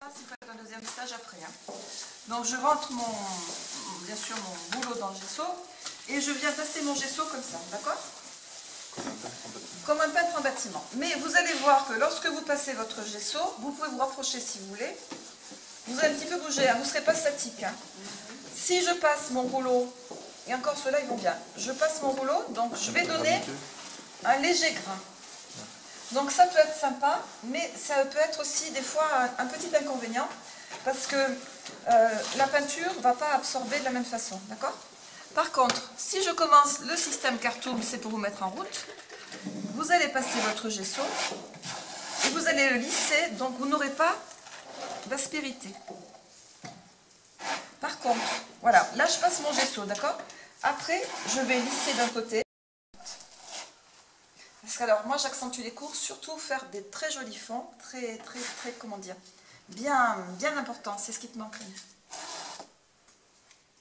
Il faut un deuxième stage après. Hein. Donc je rentre bien sûr mon boulot dans le gesso et je viens passer mon gesso comme ça, d'accord? Comme un peintre en bâtiment. Mais vous allez voir que lorsque vous passez votre gesso, vous pouvez vous rapprocher si vous voulez. Vous allez un petit peu bouger, hein, vous ne serez pas statique. Hein. Si je passe mon rouleau, et encore ceux-là ils vont bien, je passe mon rouleau, donc je vais donner un léger grain. Donc ça peut être sympa, mais ça peut être aussi des fois un petit inconvénient, parce que la peinture ne va pas absorber de la même façon, d'accord? Par contre, si je commence le système Cartoon, c'est pour vous mettre en route, vous allez passer votre gesso, et vous allez le lisser, donc vous n'aurez pas d'aspérité. Par contre, voilà, là je passe mon gesso, d'accord? Après, je vais lisser d'un côté. Parce que alors, moi j'accentue les cours, surtout faire des très jolis fonds, très, comment dire, bien important, c'est ce qui te manque.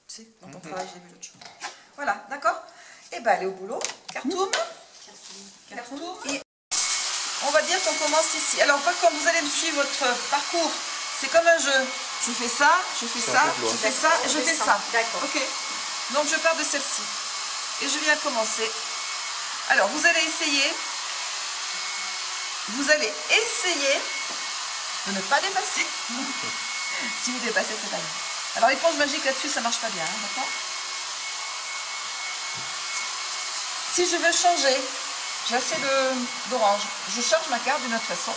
Tu sais, dans ton travail, j'ai vu l'autre chose. Voilà, d'accord? Et bien, allez au boulot, Cartoon. Et on va dire qu'on commence ici. Alors, par contre, vous allez me suivre votre parcours, c'est comme un jeu. Je fais ça, je fais ça, je fais ça, et je fais ça. D'accord. Ok. Donc, je pars de celle-ci. Et je viens commencer. Alors, vous allez essayer de ne pas dépasser. Si vous dépassez, c'est pas bien. Alors, l'éponge magique là-dessus, ça marche pas bien, hein, d'accord? Si je veux changer, j'ai assez d'orange. Je charge ma carte d'une autre façon.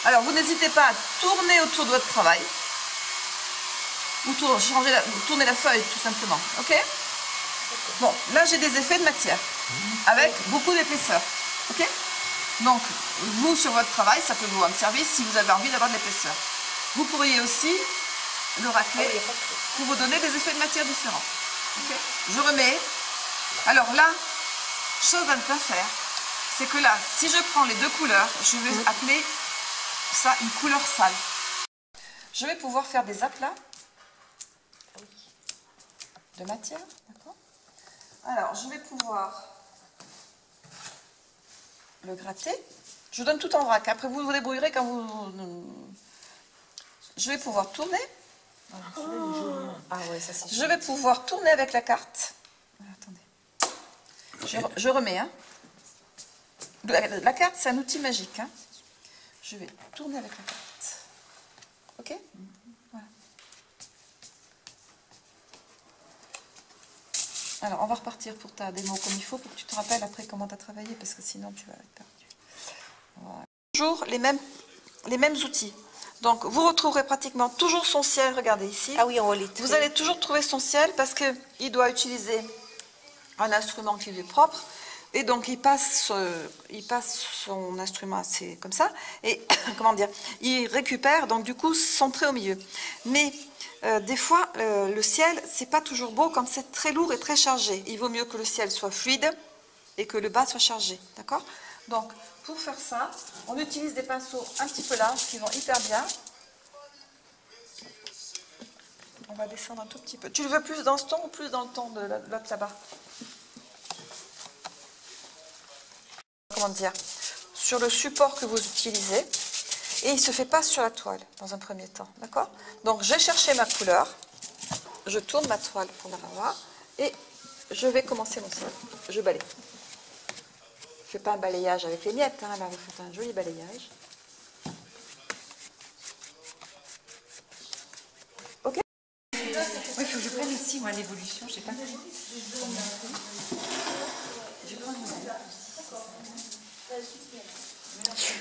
Alors, vous n'hésitez pas à tourner autour de votre travail. Ou tourner la feuille, tout simplement. Ok? Bon, là, j'ai des effets de matière. Avec beaucoup d'épaisseur. Ok? Donc, vous, sur votre travail, ça peut vous rendre service si vous avez envie d'avoir de l'épaisseur. Vous pourriez aussi le racler pour vous donner des effets de matière différents. Okay? Je remets. Alors là, chose à ne pas faire, c'est que là, si je prends les deux couleurs, je vais appeler ça une couleur sale. Je vais pouvoir faire des aplats de matière, d'accord? Alors, je vais pouvoir le gratter. Je vous donne tout en vrac. Après, vous vous débrouillerez quand vous... Je vais pouvoir tourner. Je vais pouvoir tourner avec la carte. Attendez. Je remets. Hein. La carte, c'est un outil magique. Hein. Je vais tourner avec la carte. Ok? Voilà. Alors, on va repartir pour ta démo comme il faut, pour que tu te rappelles après comment tu as travaillé, parce que sinon tu vas être perdu. Voilà. Toujours les mêmes outils. Donc, vous retrouverez pratiquement toujours son ciel, regardez ici. Ah oui, on voit les traits. Vous allez toujours trouver son ciel parce qu'il doit utiliser un instrument qui lui est propre. Et donc, il passe son instrument, c'est comme ça. Et, comment dire, il récupère, donc du coup, son trait au milieu. Mais, des fois, le ciel, c'est pas toujours beau quand c'est très lourd et très chargé. Il vaut mieux que le ciel soit fluide et que le bas soit chargé. D'accord? Donc, pour faire ça, on utilise des pinceaux un petit peu larges qui vont hyper bien. On va descendre un tout petit peu. Tu le veux plus dans ce ton ou plus dans le ton de l'autre là-bas? Comment dire? Sur le support que vous utilisez. Et il ne se fait pas sur la toile, dans un premier temps. D'accord? Donc, je vais chercher ma couleur. Je tourne ma toile pour la revoir. Et je vais commencer mon ciel. Je balaye. Je ne fais pas un balayage avec les miettes. Hein. Là, vous faites un joli balayage. Ok? Oui, il faut que je prenne ici, moi, l'évolution. Je sais pas. Je prends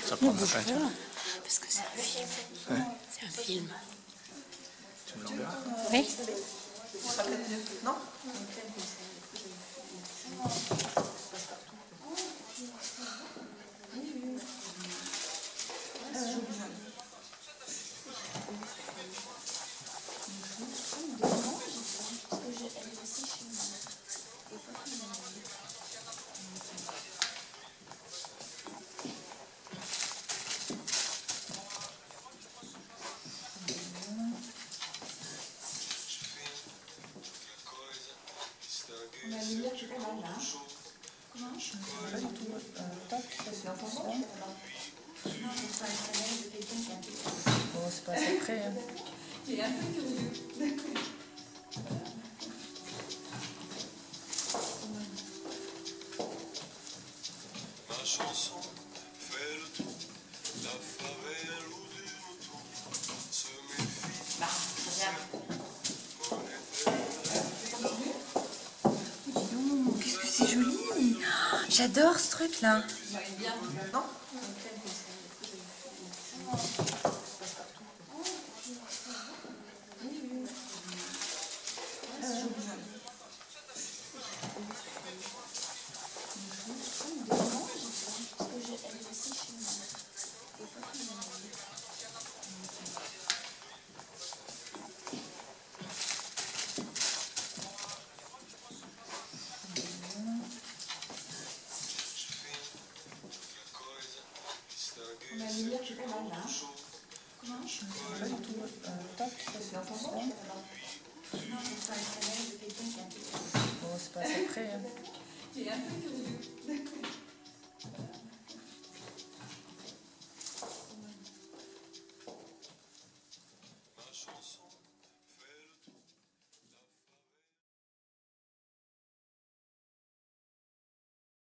Ça prend de la peinture. parce que c'est un film. Ouais. C'est un film. Tu me l'enverras? Oui. Non? La lumière, je sais pas là. Pas du tout. Tac, ça c'est un peu ça. Bon, c'est pas assez près. Hein. Tu es un peu curieux. D'accord. Ma chanson fait le tour, la favelle ou du retour se méfie. Bah, regarde. Oh, qu'est-ce que c'est joli! Oh, j'adore ce truc-là! Non? La lumière, je sais pas là. Pas du tout. Tac, ça c'est un peu ça. Bon, c'est pas assez près. Hein. Tu es un peu curieux. D'accord.